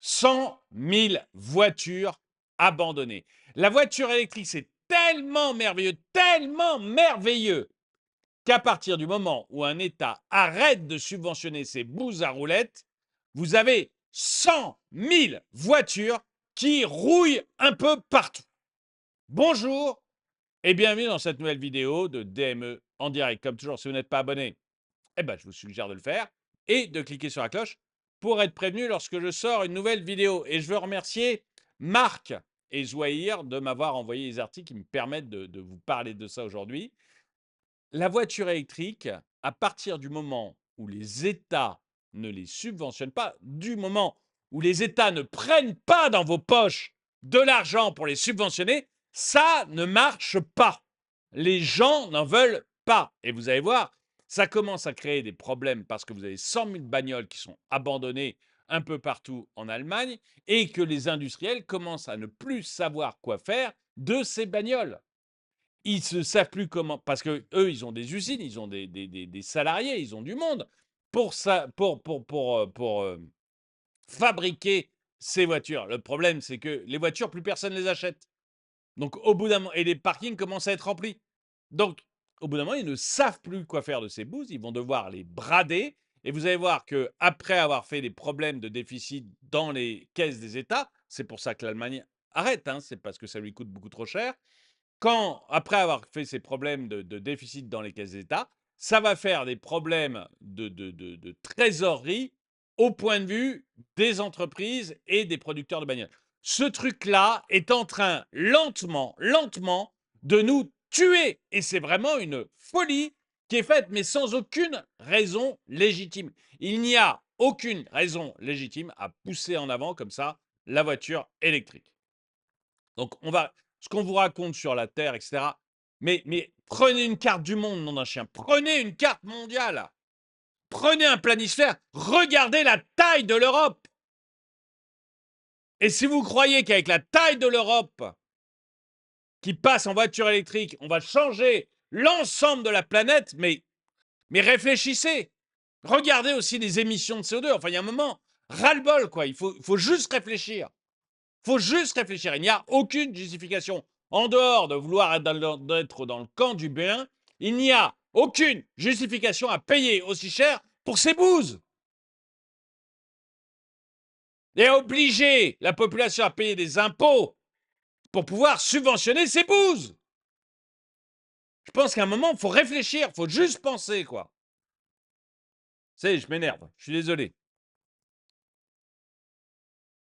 100 000 voitures abandonnées. La voiture électrique, c'est tellement merveilleux, qu'à partir du moment où un État arrête de subventionner ses bouses à roulettes, vous avez 100 000 voitures qui rouillent un peu partout. Bonjour et bienvenue dans cette nouvelle vidéo de DME en direct. Comme toujours, si vous n'êtes pas abonné, je vous suggère de le faire et de cliquer sur la cloche pour être prévenu lorsque je sors une nouvelle vidéo. Et je veux remercier Marc et Zouaïr de m'avoir envoyé les articles qui me permettent de vous parler de ça aujourd'hui. La voiture électrique, à partir du moment où les États ne les subventionnent pas, du moment où les États ne prennent pas dans vos poches de l'argent pour les subventionner, ça ne marche pas. Les gens n'en veulent pas. Et vous allez voir, ça commence à créer des problèmes parce que vous avez 100 000 bagnoles qui sont abandonnées un peu partout en Allemagne et que les industriels commencent à ne plus savoir quoi faire de ces bagnoles. Ils ne savent plus comment, parce qu'eux, ils ont des usines, ils ont des salariés, ils ont du monde pour, ça, pour fabriquer ces voitures. Le problème, c'est que les voitures, plus personne ne les achète. Donc, au bout d'un moment, et les parkings commencent à être remplis. Donc, au bout d'un moment, ils ne savent plus quoi faire de ces bouses. Ils vont devoir les brader. Et vous allez voir qu'après avoir fait des problèmes de déficit dans les caisses des États, c'est pour ça que l'Allemagne arrête, hein, c'est parce que ça lui coûte beaucoup trop cher. Après avoir fait ces problèmes de déficit dans les caisses d'État, ça va faire des problèmes de trésorerie au point de vue des entreprises et des producteurs de bagnoles. Ce truc-là est en train lentement de nous tuer. Et c'est vraiment une folie qui est faite, mais sans aucune raison légitime. Il n'y a aucune raison légitime à pousser en avant comme ça la voiture électrique. Donc, ce qu'on vous raconte sur la Terre, etc. Mais prenez une carte du monde, nom d'un chien. Prenez une carte mondiale. Prenez un planisphère. Regardez la taille de l'Europe. Et si vous croyez qu'avec la taille de l'Europe, qui passe en voiture électrique, on va changer l'ensemble de la planète, mais réfléchissez. Regardez aussi les émissions de CO2. Enfin, il y a un moment, ras-le-bol, quoi. Il faut juste réfléchir. Il faut juste réfléchir. Il n'y a aucune justification. En dehors de vouloir être dans le camp du bien, il n'y a aucune justification à payer aussi cher pour ces bouses. Et à obliger la population à payer des impôts pour pouvoir subventionner ces bouses. Je pense qu'à un moment, il faut réfléchir, il faut juste penser, quoi. C'est, je m'énerve, je suis désolé.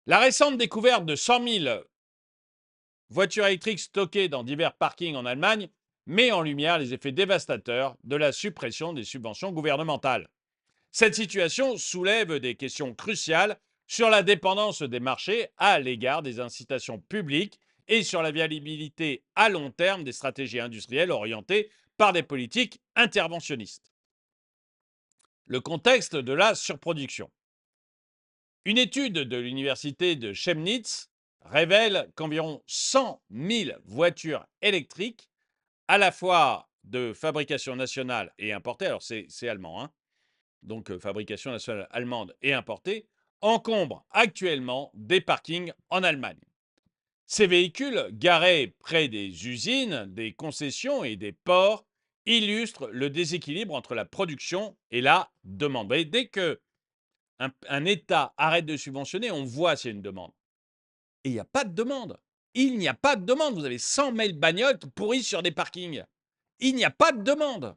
La récente découverte de 100 000 voitures électriques stockées dans divers parkings en Allemagne met en lumière les effets dévastateurs de la suppression des subventions gouvernementales. Cette situation soulève des questions cruciales sur la dépendance des marchés à l'égard des incitations publiques et sur la viabilité à long terme des stratégies industrielles orientées par des politiques interventionnistes. Le contexte de la surproduction. Une étude de l'université de Chemnitz révèle qu'environ 100 000 voitures électriques, à la fois de fabrication nationale et importée, alors c'est allemand, hein, donc fabrication nationale allemande et importée, encombrent actuellement des parkings en Allemagne. Ces véhicules, garés près des usines, des concessions et des ports, illustrent le déséquilibre entre la production et la demande. Et dès que un État arrête de subventionner, on voit s'il y a une demande. Et il n'y a pas de demande. Il n'y a pas de demande. Vous avez 100 000 bagnoles qui pourrissent sur des parkings. Il n'y a pas de demande.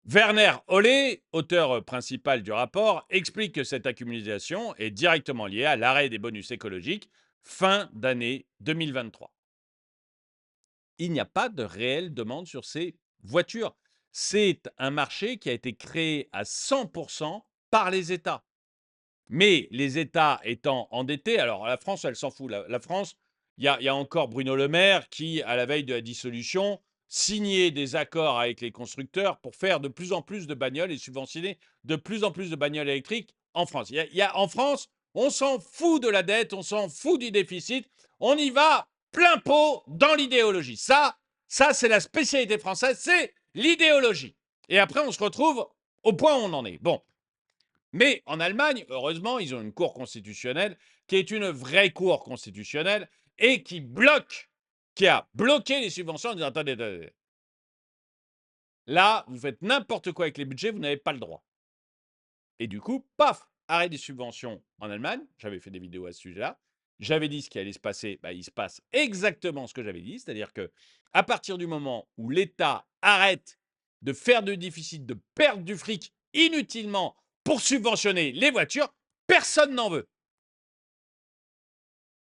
Werner Hollé, auteur principal du rapport, explique que cette accumulation est directement liée à l'arrêt des bonus écologiques fin d'année 2023. Il n'y a pas de réelle demande sur ces voitures. C'est un marché qui a été créé à 100% par les États. Mais les États étant endettés, alors la France, elle s'en fout. La France, il y a encore Bruno Le Maire qui, à la veille de la dissolution, signait des accords avec les constructeurs pour faire de plus en plus de bagnoles et subventionner de plus en plus de bagnoles électriques en France. En France, on s'en fout de la dette, on s'en fout du déficit, on y va plein pot dans l'idéologie. Ça c'est la spécialité française, c'est l'idéologie. Et après, on se retrouve au point où on en est. Bon. Mais en Allemagne, heureusement, ils ont une cour constitutionnelle qui est une vraie cour constitutionnelle et qui a bloqué les subventions en disant attendez, attendez. Là, vous faites n'importe quoi avec les budgets, vous n'avez pas le droit. Et du coup, paf, arrêt des subventions en Allemagne. J'avais fait des vidéos à ce sujet-là. J'avais dit ce qui allait se passer. Il se passe exactement ce que j'avais dit. C'est-à-dire que à partir du moment où l'État arrête de faire de déficit, de perdre du fric inutilement pour subventionner les voitures, personne n'en veut.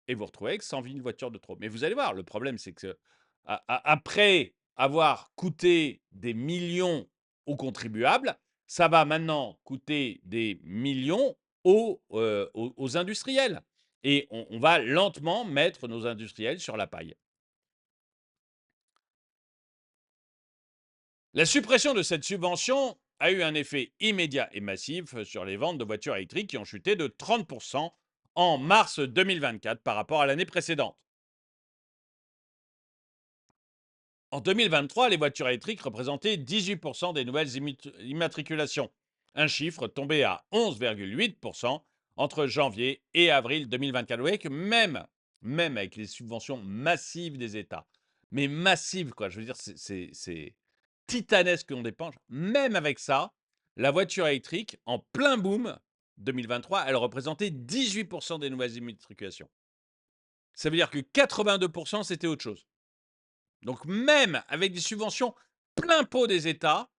Et vous vous retrouvez avec 100 000 voitures de trop. Mais vous allez voir, le problème, c'est que après avoir coûté des millions aux contribuables, ça va maintenant coûter des millions aux industriels. Et on va lentement mettre nos industriels sur la paille. La suppression de cette subvention a eu un effet immédiat et massif sur les ventes de voitures électriques qui ont chuté de 30% en mars 2024 par rapport à l'année précédente. En 2023, les voitures électriques représentaient 18% des nouvelles immatriculations, un chiffre tombé à 11,8% entre janvier et avril 2024. Vous voyez que même avec les subventions massives des États, mais massives, quoi, je veux dire, c'est titanesque qu'on dépense, même avec ça, la voiture électrique, en plein boom 2023, elle représentait 18% des nouvelles immatriculations. Ça veut dire que 82%, c'était autre chose. Donc même avec des subventions plein pot des États,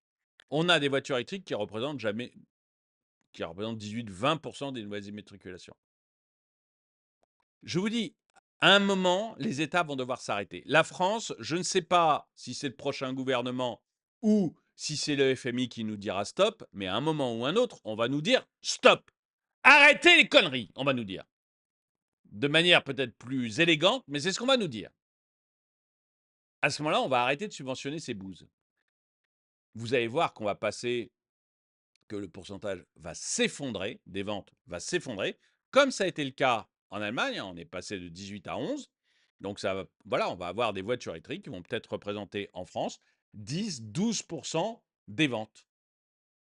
on a des voitures électriques qui représentent 18-20% des nouvelles immatriculations. Je vous dis, à un moment, les États vont devoir s'arrêter. La France, je ne sais pas si c'est le prochain gouvernement ou si c'est le FMI qui nous dira stop, mais à un moment ou un autre, on va nous dire stop. Arrêtez les conneries, on va nous dire. De manière peut-être plus élégante, mais c'est ce qu'on va nous dire. À ce moment-là, on va arrêter de subventionner ces bouses. Vous allez voir qu'on va passer, que le pourcentage va s'effondrer, des ventes va s'effondrer, comme ça a été le cas en Allemagne. On est passé de 18 à 11. Donc voilà, on va avoir des voitures électriques qui vont peut-être représenter en France 10-12% des ventes.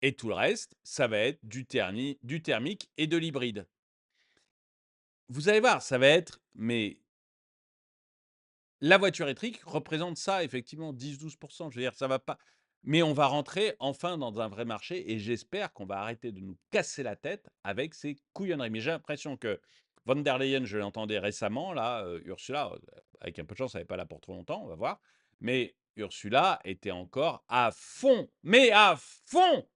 Et tout le reste, ça va être du thermique et de l'hybride. Vous allez voir, ça va être, mais la voiture électrique représente ça, effectivement, 10-12%. Je veux dire, ça va pas. Mais on va rentrer enfin dans un vrai marché et j'espère qu'on va arrêter de nous casser la tête avec ces couillonneries. Mais j'ai l'impression que von der Leyen, je l'entendais récemment, là, Ursula, avec un peu de chance, elle n'est pas là pour trop longtemps, on va voir. Mais Ursula était encore à fond, mais à fond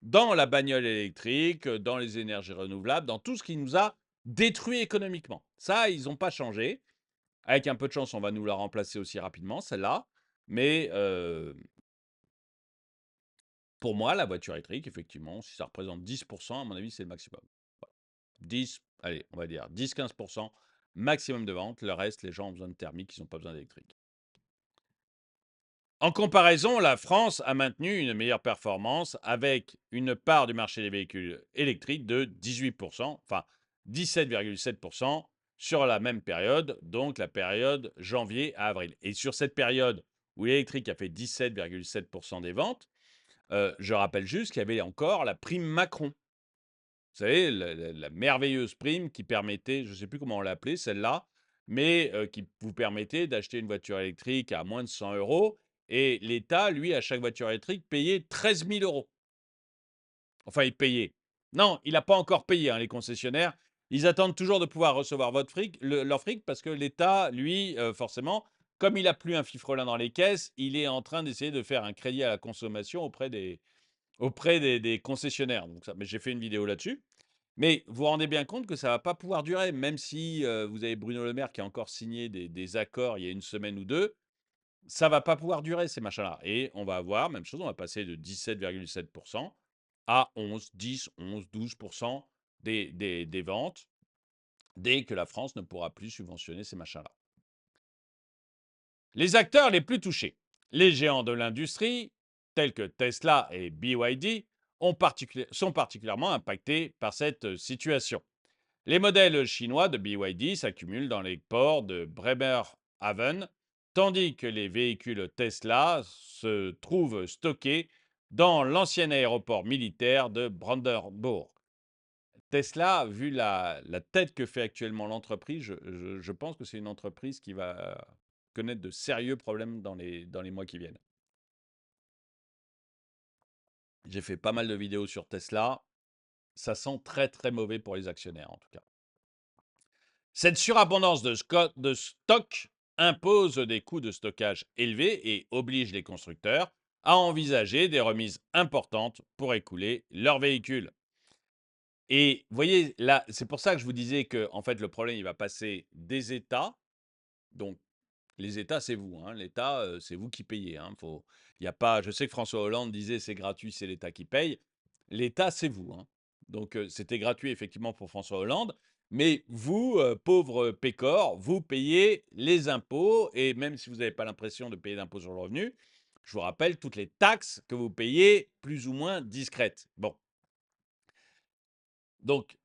dans la bagnole électrique, dans les énergies renouvelables, dans tout ce qui nous a détruit économiquement. Ça, ils n'ont pas changé. Avec un peu de chance, on va nous la remplacer aussi rapidement, celle-là. Mais pour moi, la voiture électrique, effectivement, si ça représente 10%, à mon avis, c'est le maximum. Voilà. 10, allez, on va dire 10-15% maximum de ventes. Le reste, les gens ont besoin de thermique, ils n'ont pas besoin d'électrique. En comparaison, la France a maintenu une meilleure performance avec une part du marché des véhicules électriques de 18%, enfin 17,7% sur la même période, donc la période janvier à avril. Et sur cette période où l'électrique a fait 17,7% des ventes, je rappelle juste qu'il y avait encore la prime Macron. Vous savez, la merveilleuse prime qui permettait, je ne sais plus comment on l'appelait, celle-là, mais qui vous permettait d'acheter une voiture électrique à moins de 100 euros. Et l'État, lui, à chaque voiture électrique, payait 13 000 euros. Enfin, il payait. Non, il n'a pas encore payé, hein, les concessionnaires. Ils attendent toujours de pouvoir recevoir leur fric parce que l'État, lui, forcément, comme il n'a plus un fifrelin dans les caisses, il est en train d'essayer de faire un crédit à la consommation auprès des concessionnaires. Donc mais j'ai fait une vidéo là-dessus. Mais vous vous rendez bien compte que ça ne va pas pouvoir durer, même si vous avez Bruno Le Maire qui a encore signé des accords il y a une semaine ou deux, ça ne va pas pouvoir durer ces machins-là. Et on va avoir, même chose, on va passer de 17,7% à 11, 10, 11, 12% des ventes dès que la France ne pourra plus subventionner ces machins-là. Les acteurs les plus touchés, les géants de l'industrie, tels que Tesla et BYD, sont particulièrement impactés par cette situation. Les modèles chinois de BYD s'accumulent dans les ports de Bremerhaven tandis que les véhicules Tesla se trouvent stockés dans l'ancien aéroport militaire de Brandenburg. Tesla, vu la tête que fait actuellement l'entreprise, je pense que c'est une entreprise qui va connaître de sérieux problèmes dans les mois qui viennent. J'ai fait pas mal de vidéos sur Tesla. Ça sent très très mauvais pour les actionnaires en tout cas. Cette surabondance de stock impose des coûts de stockage élevés et oblige les constructeurs à envisager des remises importantes pour écouler leurs véhicules. Et vous voyez, là, c'est pour ça que je vous disais que en fait, le problème, il va passer des États. Donc, les États, c'est vous. Hein. L'État, c'est vous qui payez. Hein. Y a pas, je sais que François Hollande disait c'est gratuit, c'est l'État qui paye. L'État, c'est vous. Hein. Donc, c'était gratuit effectivement pour François Hollande. Mais vous, pauvres pécores, vous payez les impôts. Et même si vous n'avez pas l'impression de payer d'impôts sur le revenu, je vous rappelle toutes les taxes que vous payez plus ou moins discrètes. Bon. Donc,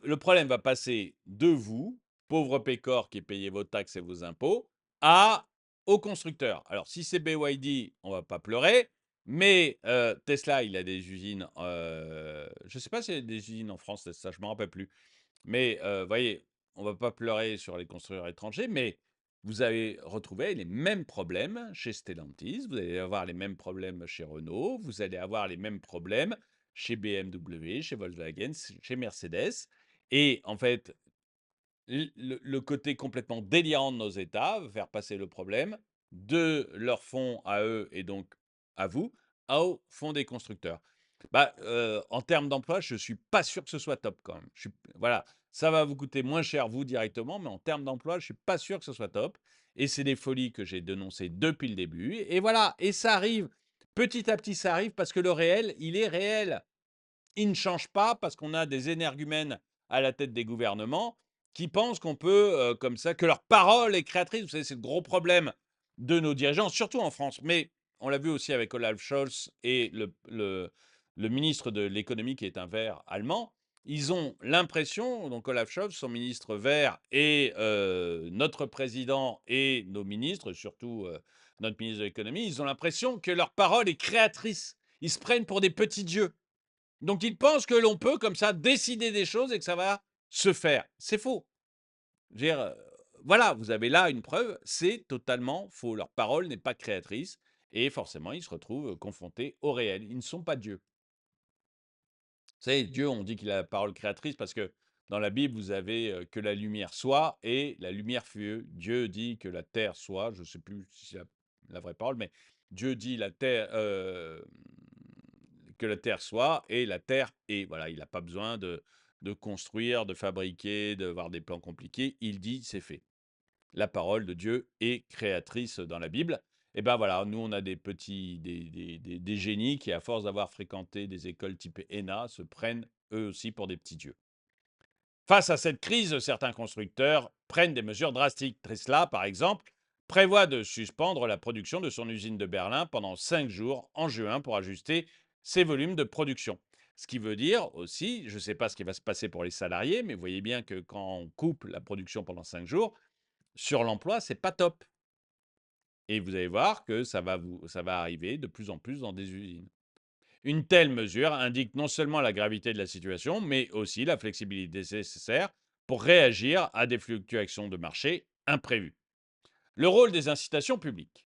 le problème va passer de vous, pauvre pécor qui payez vos taxes et vos impôts, aux constructeurs. Alors, si c'est BYD, on va pas pleurer, mais Tesla, il a des usines. Je ne sais pas s'il y a des usines en France, Tesla, je ne me rappelle plus. Mais voyez, on va pas pleurer sur les constructeurs étrangers, mais vous allez retrouver les mêmes problèmes chez Stellantis, vous allez avoir les mêmes problèmes chez Renault, vous allez avoir les mêmes problèmes chez BMW, chez Volkswagen, chez Mercedes. Et en fait, le côté complètement délirant de nos États va faire passer le problème de leur fonds à eux et donc à vous, au fonds des constructeurs. Bah, en termes d'emploi, je ne suis pas sûr que ce soit top quand même. Voilà, ça va vous coûter moins cher vous directement, mais en termes d'emploi, je ne suis pas sûr que ce soit top. Et c'est des folies que j'ai dénoncées depuis le début. Et voilà, et ça arrive. Petit à petit, ça arrive parce que le réel, il est réel. Il ne change pas parce qu'on a des énergumènes à la tête des gouvernements qui pensent qu'on peut, comme ça, que leur parole est créatrice. Vous savez, c'est le gros problème de nos dirigeants, surtout en France. Mais on l'a vu aussi avec Olaf Scholz et le ministre de l'économie qui est un vert allemand. Ils ont l'impression, donc Olaf Scholz, son ministre vert, et notre président et nos ministres, surtout notre ministre de l'économie, ils ont l'impression que leur parole est créatrice. Ils se prennent pour des petits dieux. Donc, ils pensent que l'on peut, comme ça, décider des choses et que ça va se faire. C'est faux. Je veux dire, voilà, vous avez là une preuve, c'est totalement faux. Leur parole n'est pas créatrice et forcément, ils se retrouvent confrontés au réel. Ils ne sont pas Dieu. Vous savez, Dieu, on dit qu'il a la parole créatrice parce que dans la Bible, vous avez que la lumière soit et la lumière fut. Dieu dit que la terre soit. Je ne sais plus si c'est la vraie parole, mais Dieu dit que la terre soit et la terre est. Voilà, il n'a pas besoin de construire, de fabriquer, d'avoir des plans compliqués. Il dit, c'est fait. La parole de Dieu est créatrice dans la Bible. Et ben voilà, nous on a des petits, des génies qui, à force d'avoir fréquenté des écoles type ENA, se prennent eux aussi pour des petits dieux. Face à cette crise, certains constructeurs prennent des mesures drastiques. Tesla, par exemple, prévoit de suspendre la production de son usine de Berlin pendant 5 jours en juin pour ajuster ses volumes de production. Ce qui veut dire aussi, je ne sais pas ce qui va se passer pour les salariés, mais vous voyez bien que quand on coupe la production pendant 5 jours, sur l'emploi, c'est pas top. Et vous allez voir que ça va arriver de plus en plus dans des usines. Une telle mesure indique non seulement la gravité de la situation, mais aussi la flexibilité nécessaire pour réagir à des fluctuations de marché imprévues. Le rôle des incitations publiques.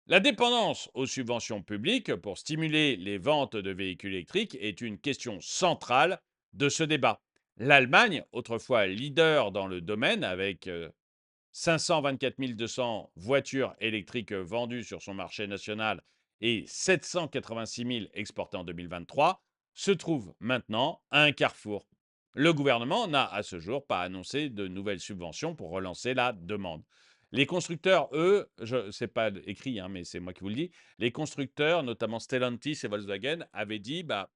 La dépendance aux subventions publiques pour stimuler les ventes de véhicules électriques est une question centrale de ce débat. L'Allemagne, autrefois leader dans le domaine avec 524 200 voitures électriques vendues sur son marché national et 786 000 exportées en 2023, se trouve maintenant à un carrefour. Le gouvernement n'a à ce jour pas annoncé de nouvelles subventions pour relancer la demande. Les constructeurs, eux, c'est pas écrit, hein, mais c'est moi qui vous le dis, les constructeurs, notamment Stellantis et Volkswagen, avaient dit bah,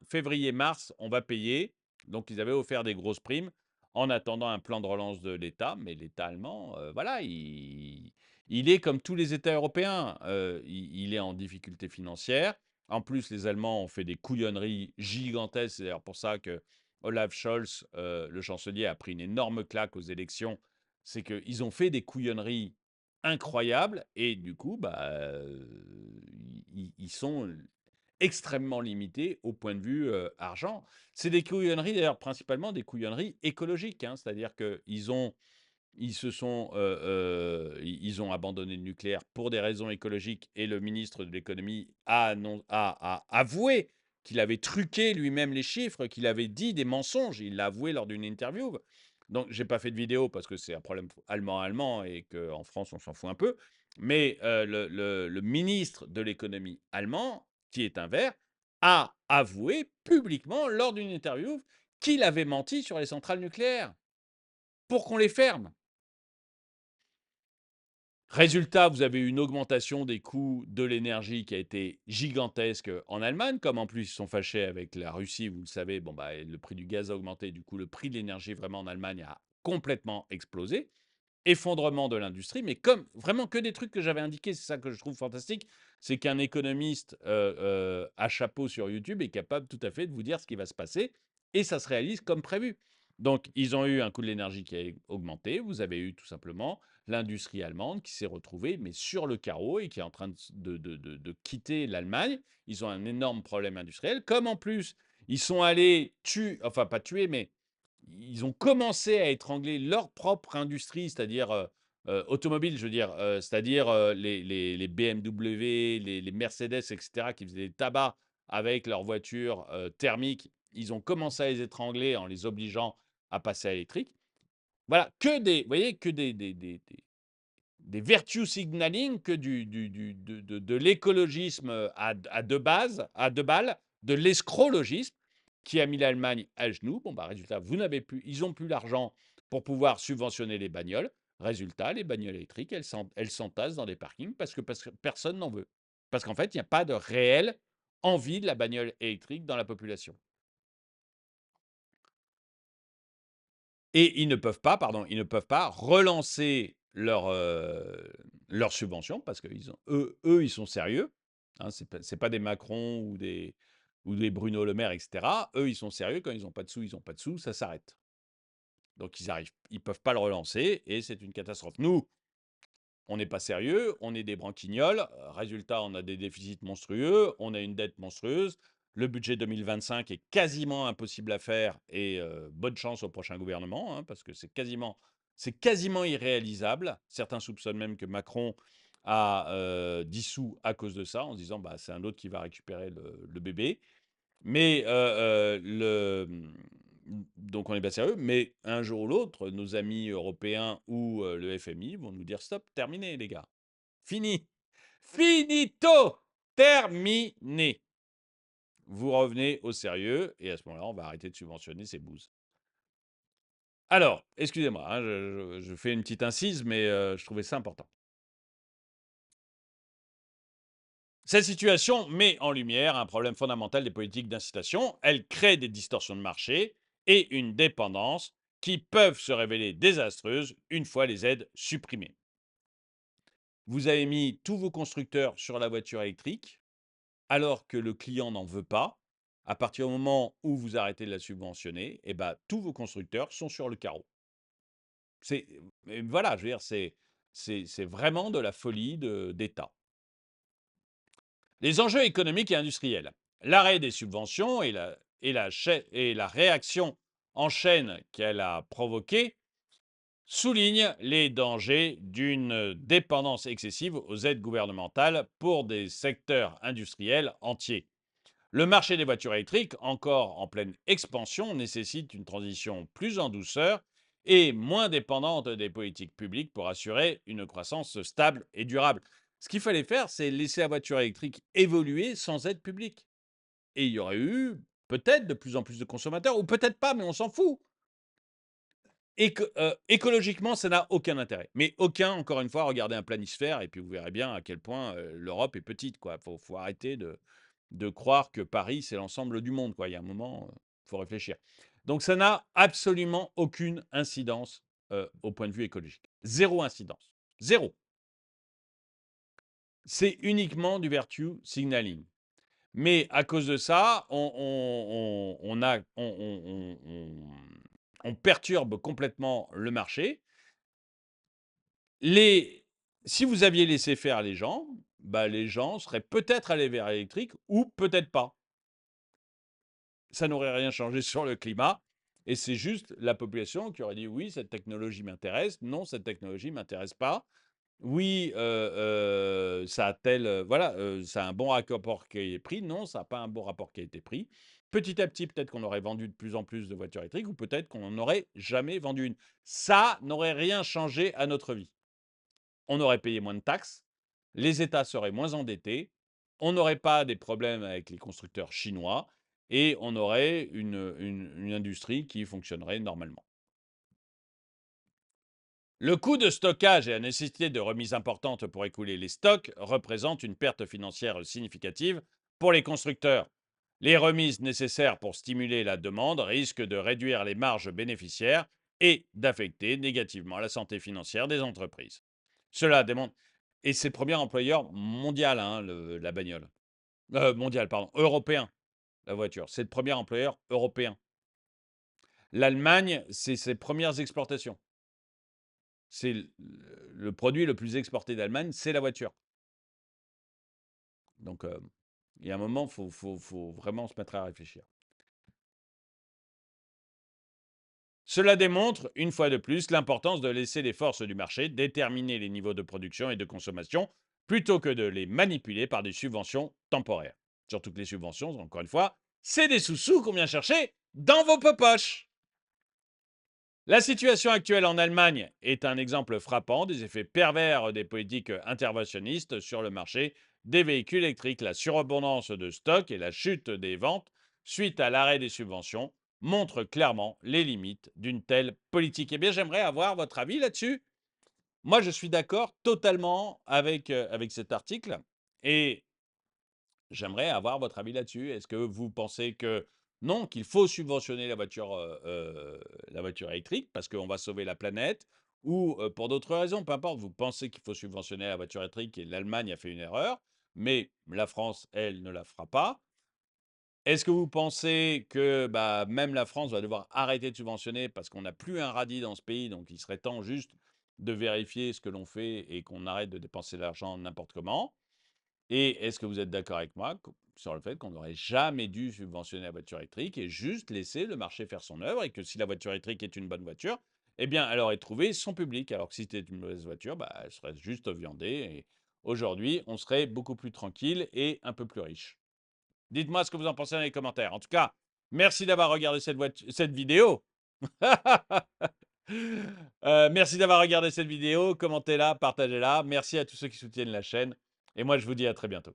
février-mars, on va payer. Donc, ils avaient offert des grosses primes en attendant un plan de relance de l'État. Mais l'État allemand, voilà, il est comme tous les États européens. Il est en difficulté financière. En plus, les Allemands ont fait des couillonneries gigantesques. C'est d'ailleurs pour ça que Olaf Scholz, le chancelier, a pris une énorme claque aux élections. C'est qu'ils ont fait des couillonneries incroyable et du coup, ils sont extrêmement limités au point de vue, argent. C'est des couillonneries d'ailleurs, principalement des couillonneries écologiques, hein. C'est-à-dire ils ont abandonné le nucléaire pour des raisons écologiques et le ministre de l'économie a avoué qu'il avait truqué lui-même les chiffres, qu'il avait dit des mensonges. Il l'a avoué lors d'une interview. Donc j'ai pas fait de vidéo parce que c'est un problème allemand et qu'en France on s'en fout un peu. Mais le ministre de l'économie allemand, qui est un vert, a avoué publiquement lors d'une interview qu'il avait menti sur les centrales nucléaires pour qu'on les ferme. Résultat, vous avez eu une augmentation des coûts de l'énergie qui a été gigantesque en Allemagne. Comme en plus ils sont fâchés avec la Russie, vous le savez, bon bah, le prix du gaz a augmenté. Du coup, le prix de l'énergie vraiment en Allemagne a complètement explosé. Effondrement de l'industrie, mais comme vraiment que des trucs que j'avais indiqués, c'est ça que je trouve fantastique, c'est qu'un économiste à chapeau sur YouTube est capable tout à fait de vous dire ce qui va se passer et ça se réalise comme prévu. Donc, ils ont eu un coût de l'énergie qui a augmenté. Vous avez eu tout simplement l'industrie allemande qui s'est retrouvée, mais sur le carreau et qui est en train de quitter l'Allemagne. Ils ont un énorme problème industriel. Comme en plus, ils sont allés tuer, enfin pas tuer, mais ils ont commencé à étrangler leur propre industrie, c'est-à-dire automobile, je veux dire, c'est-à-dire les BMW, les Mercedes, etc., qui faisaient des tabacs avec leurs voitures thermiques. Ils ont commencé à les étrangler en les obligeant à passer à l'électrique. Voilà, vous voyez, que des virtue signaling, que de l'écologisme à deux balles, de l'escrologisme qui a mis l'Allemagne à genoux. Bon, bah, résultat, ils n'ont plus l'argent pour pouvoir subventionner les bagnoles. Résultat, les bagnoles électriques, elles s'entassent dans des parkings parce que personne n'en veut. Parce qu'en fait, il n'y a pas de réelle envie de la bagnole électrique dans la population. Et ils ne peuvent pas relancer leur subvention parce que ils sont sérieux. Hein, c'est pas des Macron ou des Bruno Le Maire, etc. Eux, ils sont sérieux. Quand ils n'ont pas de sous, ils n'ont pas de sous, ça s'arrête. Donc ils peuvent pas le relancer et c'est une catastrophe. Nous, on n'est pas sérieux, on est des branquignoles. Résultat, on a des déficits monstrueux, on a une dette monstrueuse. Le budget 2025 est quasiment impossible à faire et bonne chance au prochain gouvernement, hein, parce que c'est quasiment irréalisable. Certains soupçonnent même que Macron a dissous à cause de ça, en se disant bah, c'est un autre qui va récupérer le bébé. Mais donc on n'est pas sérieux, mais un jour ou l'autre, nos amis européens ou le FMI vont nous dire stop, terminé les gars. Fini. Finito. Terminé. Vous revenez au sérieux et à ce moment-là, on va arrêter de subventionner ces bouses. Alors, excusez-moi, hein, je fais une petite incise, mais je trouvais ça important. Cette situation met en lumière un problème fondamental des politiques d'incitation. Elle crée des distorsions de marché et une dépendance qui peuvent se révéler désastreuses une fois les aides supprimées. Vous avez mis tous vos constructeurs sur la voiture électrique alors que le client n'en veut pas. À partir du moment où vous arrêtez de la subventionner, eh ben, tous vos constructeurs sont sur le carreau. Voilà, je veux dire, c'est vraiment de la folie d'État. Les enjeux économiques et industriels. L'arrêt des subventions et la réaction en chaîne qu'elle a provoquée soulignent les dangers d'une dépendance excessive aux aides gouvernementales pour des secteurs industriels entiers. Le marché des voitures électriques, encore en pleine expansion, nécessite une transition plus en douceur et moins dépendante des politiques publiques pour assurer une croissance stable et durable. Ce qu'il fallait faire, c'est laisser la voiture électrique évoluer sans aide publique. Et il y aurait eu peut-être de plus en plus de consommateurs, ou peut-être pas, mais on s'en fout. Écologiquement, ça n'a aucun intérêt. Mais aucun, encore une fois, regardez un planisphère et puis vous verrez bien à quel point l'Europe est petite. Il faut arrêter de croire que Paris, c'est l'ensemble du monde, quoi. Il y a un moment, il faut réfléchir. Donc ça n'a absolument aucune incidence au point de vue écologique. Zéro incidence. Zéro. C'est uniquement du virtue signaling. Mais à cause de ça, on perturbe complètement le marché. Les Si vous aviez laissé faire les gens, bah, les gens seraient peut-être allés vers l'électrique ou peut-être pas. Ça n'aurait rien changé sur le climat et c'est juste la population qui aurait dit: «Oui, cette technologie m'intéresse. Non, cette technologie m'intéresse pas. Oui, ça a tel, voilà, ça a un bon rapport qui est pris. Non, ça a pas un bon rapport qui a été pris». Petit à petit, peut-être qu'on aurait vendu de plus en plus de voitures électriques ou peut-être qu'on n'en aurait jamais vendu une. Ça n'aurait rien changé à notre vie. On aurait payé moins de taxes, les États seraient moins endettés, on n'aurait pas des problèmes avec les constructeurs chinois et on aurait une industrie qui fonctionnerait normalement. Le coût de stockage et la nécessité de remises importantes pour écouler les stocks représentent une perte financière significative pour les constructeurs. Les remises nécessaires pour stimuler la demande risquent de réduire les marges bénéficiaires et d'affecter négativement la santé financière des entreprises. Cela démontre, et c'est le premier employeur mondial, hein, la bagnole. Mondial, pardon, européen, la voiture. C'est le premier employeur européen. L'Allemagne, c'est ses premières exportations. C'est le produit le plus exporté d'Allemagne, c'est la voiture. Donc, il y a un moment, faut vraiment se mettre à réfléchir. Cela démontre, une fois de plus, l'importance de laisser les forces du marché déterminer les niveaux de production et de consommation plutôt que de les manipuler par des subventions temporaires. Surtout que les subventions, encore une fois, c'est des sous-sous qu'on vient chercher dans vos poches. La situation actuelle en Allemagne est un exemple frappant des effets pervers des politiques interventionnistes sur le marché des véhicules électriques. La surabondance de stock et la chute des ventes suite à l'arrêt des subventions montrent clairement les limites d'une telle politique. Eh bien, j'aimerais avoir votre avis là-dessus. Moi, je suis d'accord totalement avec cet article et j'aimerais avoir votre avis là-dessus. Est-ce que vous pensez que non, qu'il faut subventionner la voiture électrique parce qu'on va sauver la planète ou pour d'autres raisons, peu importe, vous pensez qu'il faut subventionner la voiture électrique et l'Allemagne a fait une erreur, mais la France, elle, ne la fera pas. Est-ce que vous pensez que bah, même la France va devoir arrêter de subventionner parce qu'on n'a plus un radis dans ce pays, donc il serait temps juste de vérifier ce que l'on fait et qu'on arrête de dépenser l'argent n'importe comment? Et est-ce que vous êtes d'accord avec moi sur le fait qu'on n'aurait jamais dû subventionner la voiture électrique et juste laisser le marché faire son œuvre et que si la voiture électrique est une bonne voiture, eh bien, elle aurait trouvé son public. Alors que si c'était une mauvaise voiture, bah, elle serait juste viandée. Et aujourd'hui, on serait beaucoup plus tranquille et un peu plus riche. Dites-moi ce que vous en pensez dans les commentaires. En tout cas, merci d'avoir regardé cette vidéo. Merci d'avoir regardé cette vidéo. Commentez-la, partagez-la. Merci à tous ceux qui soutiennent la chaîne. Et moi, je vous dis à très bientôt.